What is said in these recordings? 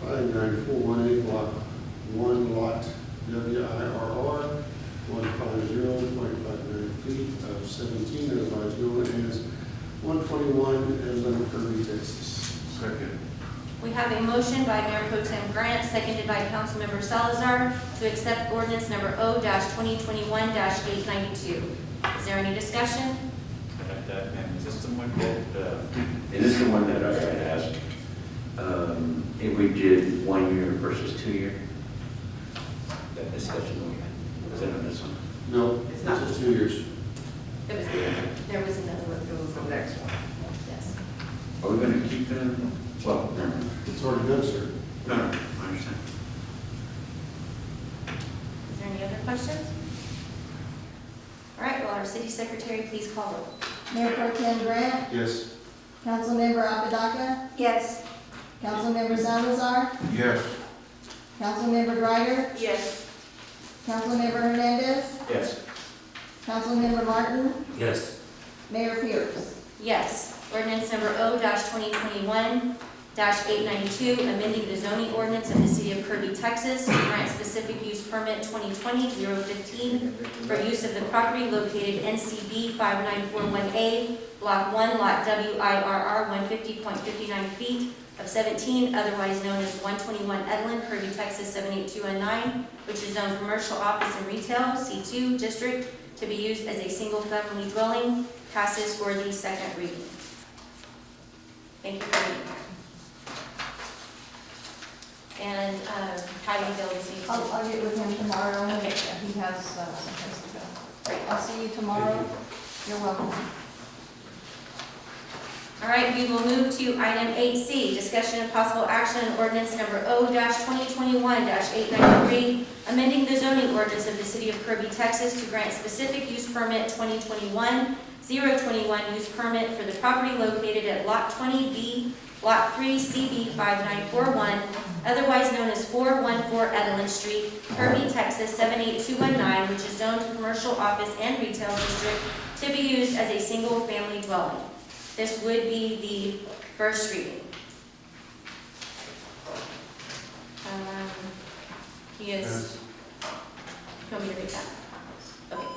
5941A, Block 1, Lot WIRR, 150.59 feet of 17, otherwise known as 121 Edlin, Kirby, Texas. Second. We have a motion by Mayor Pro Tem Grant, seconded by Councilmember Salazar, to accept ordinance number O-2021-892. Is there any discussion? Is this the one that, It is the one that I had asked, if we did 1 year versus 2 year. That discussion we had, was that on this one? No, It's not. this is 2 years. There was another one. It was the next one. Yes. Are we going to keep them? Well, never mind. It's already done, sir. No, no, I understand. Is there any other questions? All right, will our city secretary please call roll? Mayor Pro Tem Grant, Yes. Councilmember Apodaca, Yes. Councilmember Salazar, Yes. Councilmember Greider, Yes. Councilmember Hernandez, Yes. Councilmember Martin, Yes. Mayor Pierce. Yes. Ordinance number O-2021-892, amending the zoning ordinance of the city of Kirby, Texas to grant specific use permit 2020-015 for use of the property located NCB 5941A, Block 1, Lot WIRR, 150.59 feet of 17, otherwise known as 121 Edlin, Kirby, Texas 78219, which is zoned commercial, office, and retail, C2 district, to be used as a single-family dwelling, passes for the second reading. Thank you for being here. And how do you feel this evening? I'll get with him tomorrow. Okay. He has someplace to go. Great. I'll see you tomorrow. You're welcome. All right, we will move to item 8C, discussion and possible action on ordinance number O-2021-893, amending the zoning ordinance of the city of Kirby, Texas to grant specific use permit 2021-021 use permit for the property located at Lot 20B, Lot 3, CB 5941, otherwise known as 414 Edelin Street, Kirby, Texas 78219, which is zoned commercial, office, and retail district to be used as a single-family dwelling. This would be the first reading. He is, you want me to read that? Okay.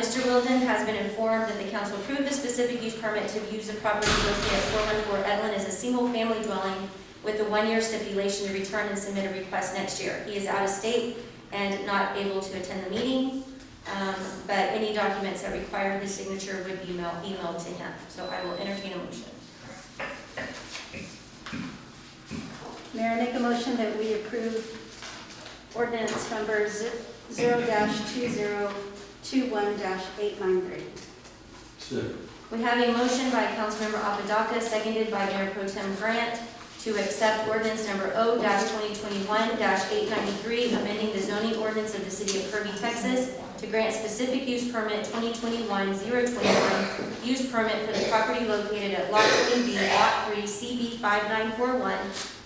Mr. Wilden has been informed that the council approved the specific use permit to use the property located at 414 Edlin as a single-family dwelling with the 1-year stipulation to return and submit a request next year. He is out of state and not able to attend the meeting. But any documents that require his signature would be emailed to him. So I will entertain a motion. Mayor, I make a motion that we approve ordinance number 0-2021-893. Second. We have a motion by Councilmember Apodaca, seconded by Mayor Pro Tem Grant, to accept ordinance number O-2021-893, amending the zoning ordinance of the city of Kirby, Texas, to grant specific use permit 2021-021 use permit for the property located at Lot 20B, Lot 3, CB 5941,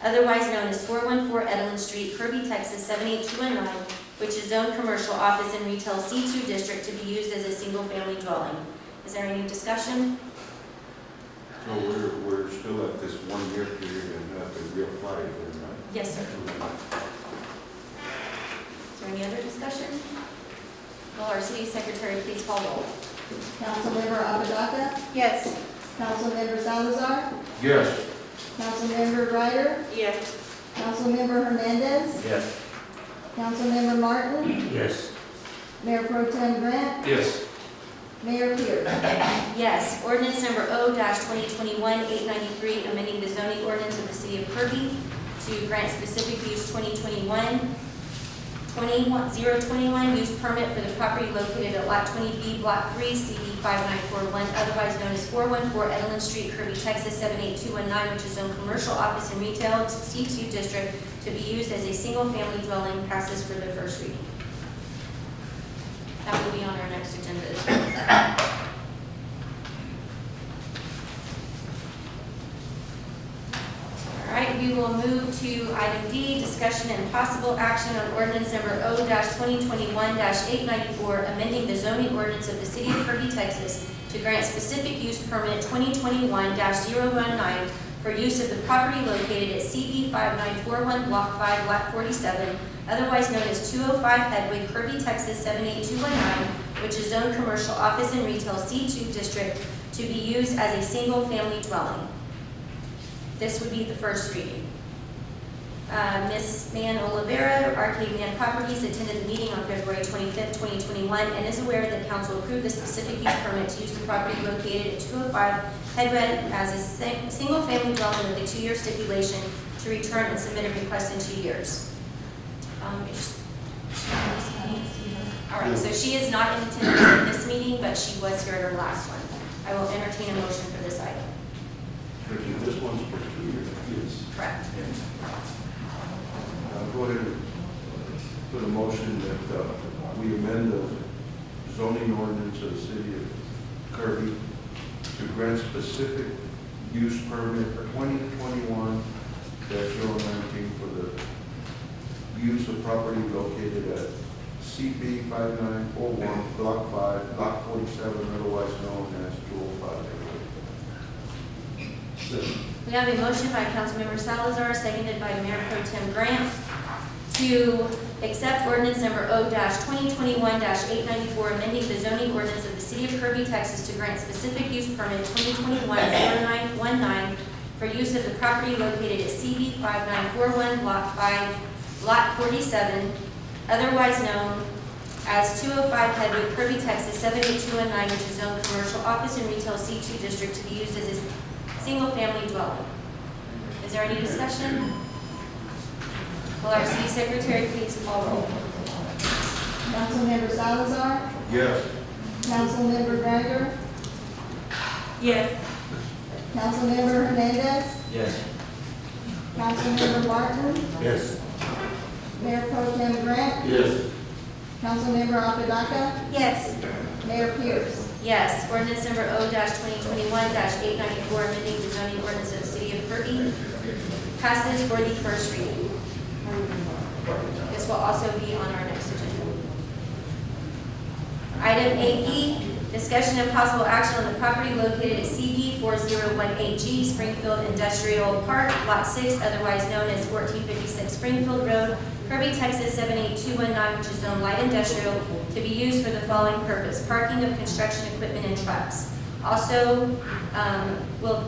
otherwise known as 414 Edelin Street, Kirby, Texas 78219, which is zoned commercial, office, and retail C2 district to be used as a single-family dwelling. Is there any discussion? So we're still at this 1 year period and have to reapply again, right? Yes, sir. Is there any other discussion? Will our city secretary please call roll? Councilmember Apodaca, Yes. Councilmember Salazar, Yes. Councilmember Greider, Yes. Councilmember Hernandez, Yes. Councilmember Martin, Yes. Mayor Pro Tem Grant, Yes. Mayor Pierce. Yes. Ordinance number O-2021-893, amending the zoning ordinance of the city of Kirby to grant specific use 2021-021 use permit for the property located at Lot 20B, Block 3, CB 5941, otherwise known as 414 Edelin Street, Kirby, Texas 78219, which is zoned commercial, office, and retail C2 district to be used as a single-family dwelling, passes for the first reading. That will be on our next agenda as well. All right, we will move to item D, discussion and possible action on ordinance number O-2021-894, amending the zoning ordinance of the city of Kirby, Texas to grant specific use permit 2021-019 for use of the property located at CB 5941, Block 5, Lot 47, otherwise known as 205 Headway, Kirby, Texas 78219, which is zoned commercial office and retail C2 district to be used as a single-family dwelling. This would be the first reading. Ms. Man Olivera, Arcade Man Properties, attended the meeting on February 25th, 2021, and is aware that council approved the specific use permit to use the property located at 205 Headway as a single-family dwelling with a 2-year stipulation to return and submit a request in 2 years. All right, so she is not in attendance at this meeting, but she was here at her last one. I will entertain a motion for this item. This one's for 2 years. Yes. Correct. Go ahead and put a motion that we amend the zoning ordinance of the city of Kirby to grant specific use permit 2021-019 for the use of property located at CB 5941, Block 5, Block 47, otherwise known as 205 Headway. We have a motion by Councilmember Salazar, seconded by Mayor Pro Tem Grant, to accept ordinance number O-2021-894, amending the zoning ordinance of the city of Kirby, Texas to grant specific use permit 2021-0919 for use of the property located at CB 5941, Block 5, Lot 47, otherwise known as 205 Headway, Kirby, Texas 78219, which is zoned commercial office and retail C2 district to be used as a single-family dwelling. Is there any discussion? Will our city secretary please call roll? Councilmember Salazar, Yes. Councilmember Greider, Yes. Councilmember Hernandez, Yes. Councilmember Martin, Yes. Mayor Pro Tem Grant, Yes. Councilmember Apodaca, Yes. Mayor Pierce. Yes. Ordinance number O-2021-894, amending the zoning ordinance of the city of Kirby, passes for the first reading. This will also be on our next agenda. Item 8E, discussion and possible action on the property located at CB 4018G, Springfield Industrial Park, Lot 6, otherwise known as 1456 Springfield Road, Kirby, Texas 78219, which is zoned light industrial, to be used for the following purpose: parking of construction equipment and trucks. Also, will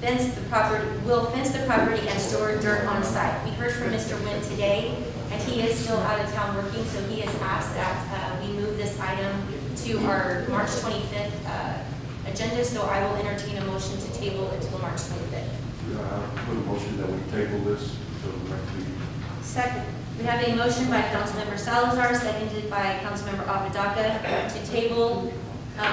fence the property and store dirt on site. We heard from Mr. Wynn today, and he is still out of town working, so he has asked that we move this item to our March 25th agenda, so I will entertain a motion to table until March 25th. Put a motion that we table this until the next meeting. Second. We have a motion by Councilmember Salazar, seconded by Councilmember Apodaca, to table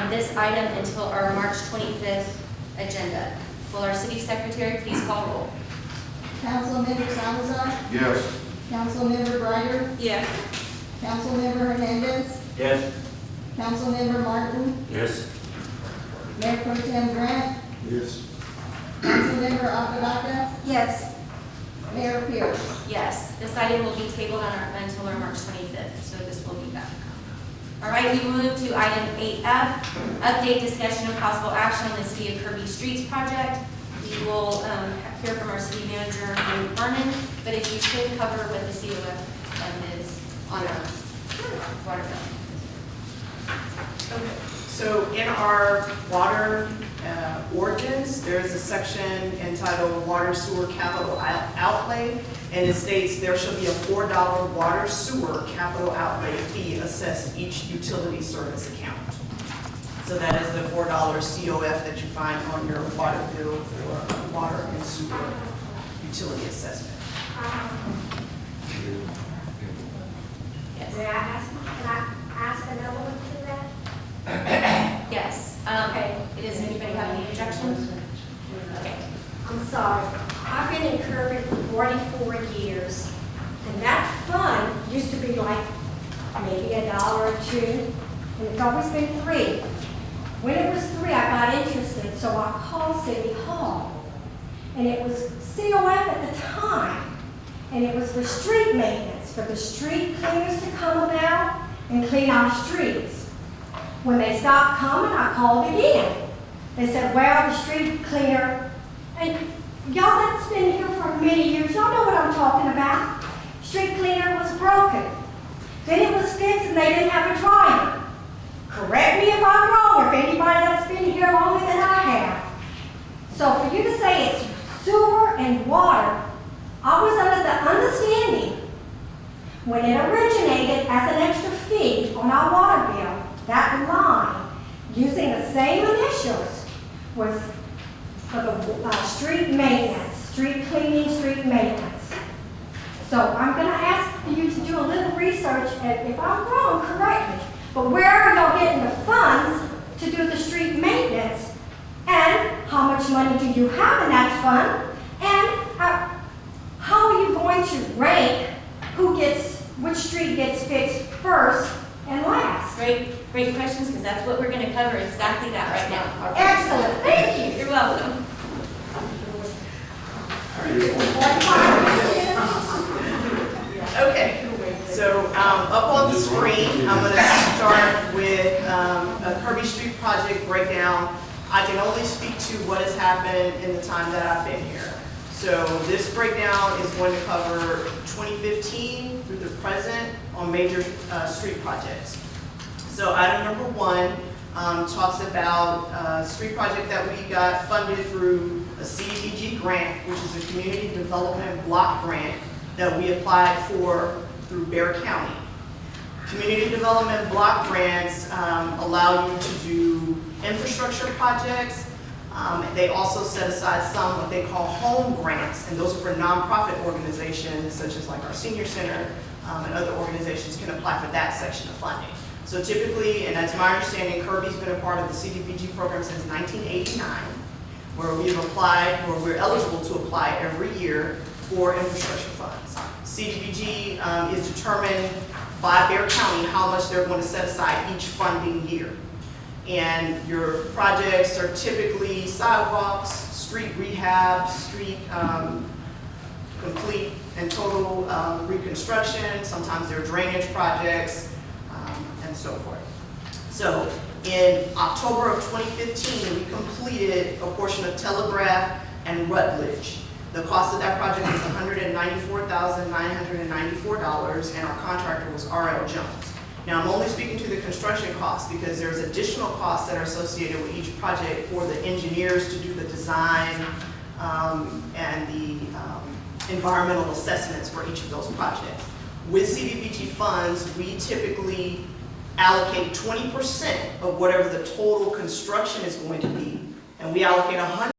this item until our March 25th agenda. Will our city secretary please call roll? Councilmember Salazar, Yes. Councilmember Greider, Yes. Councilmember Hernandez, Yes. Councilmember Martin, Yes. Mayor Pro Tem Grant, Yes. Councilmember Apodaca, Yes. Mayor Pierce. Yes, this item will be tabled until our March 25th, so this will be back. All right, we move to item 8F, update, discussion, and possible action on the City of Kirby Streets project. We will hear from our city manager, Lou Vernon, but if you could cover what the COF is on our water bill. Okay, so in our water ordinance, there is a section entitled Water Sewer Capital Outlay, and it states there shall be a $4 water sewer capital outlay fee assessed each utility service account. So that is the $4 COF that you find on your water bill for water and sewer utility assessment. Yes. May I ask another one to that? Yes. Okay. Does anybody have any objections? Okay. I'm sorry. I've been in Kirby for 44 years, and that fund used to be like maybe $1 or $2, and it's always been $3. When it was $3, I got interested, so I called City Hall, and it was COF at the time, and it was for street maintenance, for the street cleaners to come about and clean our streets. When they stopped coming, I called again. They said, well, the street cleaner, and y'all that's been here for many years, y'all know what I'm talking about. Street cleaner was broken. Then it was fixed and they didn't have a driver. Correct me if I'm wrong, or if anybody that's been here longer than I have. So for you to say it's sewer and water, I was under the understanding when it originated as an extra fee on our water bill, that line, using the same initials, was for the street maintenance, street cleaning, street maintenance. So I'm gonna ask for you to do a little research, and if I'm wrong, correct me. But where are y'all getting the funds to do the street maintenance? And how much money do you have in that fund? And how are you going to rank which street gets fixed first and last? Great questions, because that's what we're going to cover, exactly that right now. Excellent, thank you. You're welcome. Okay, so up on the screen, I'm going to start with a Kirby Street project breakdown. I can only speak to what has happened in the time that I've been here. So this breakdown is going to cover 2015 through the present on major street projects. So item number 1 talks about a street project that we got funded through a CDBG grant, which is a community development block grant that we applied for through Bear County. Community development block grants allow you to do infrastructure projects. They also set aside some what they call home grants, and those are for nonprofit organizations such as like our senior center and other organizations can apply for that section of funding. So typically, and that's my understanding, Kirby's been a part of the CDBG program since 1989, where we've applied, where we're eligible to apply every year for infrastructure funds. CDBG is determined by Bear County how much they're going to set aside each funding year. And your projects are typically sidewalks, street rehab, street complete and total reconstruction. Sometimes they're drainage projects and so forth. So in October of 2015, we completed a portion of Telegraph and Rutledge. The cost of that project was $194,994, and our contractor was R.L. Jones. Now, I'm only speaking to the construction costs because there's additional costs that are associated with each project for the engineers to do the design and the environmental assessments for each of those projects. With CDBG funds, we typically allocate 20% of whatever the total construction is going to be, and we allocate 100%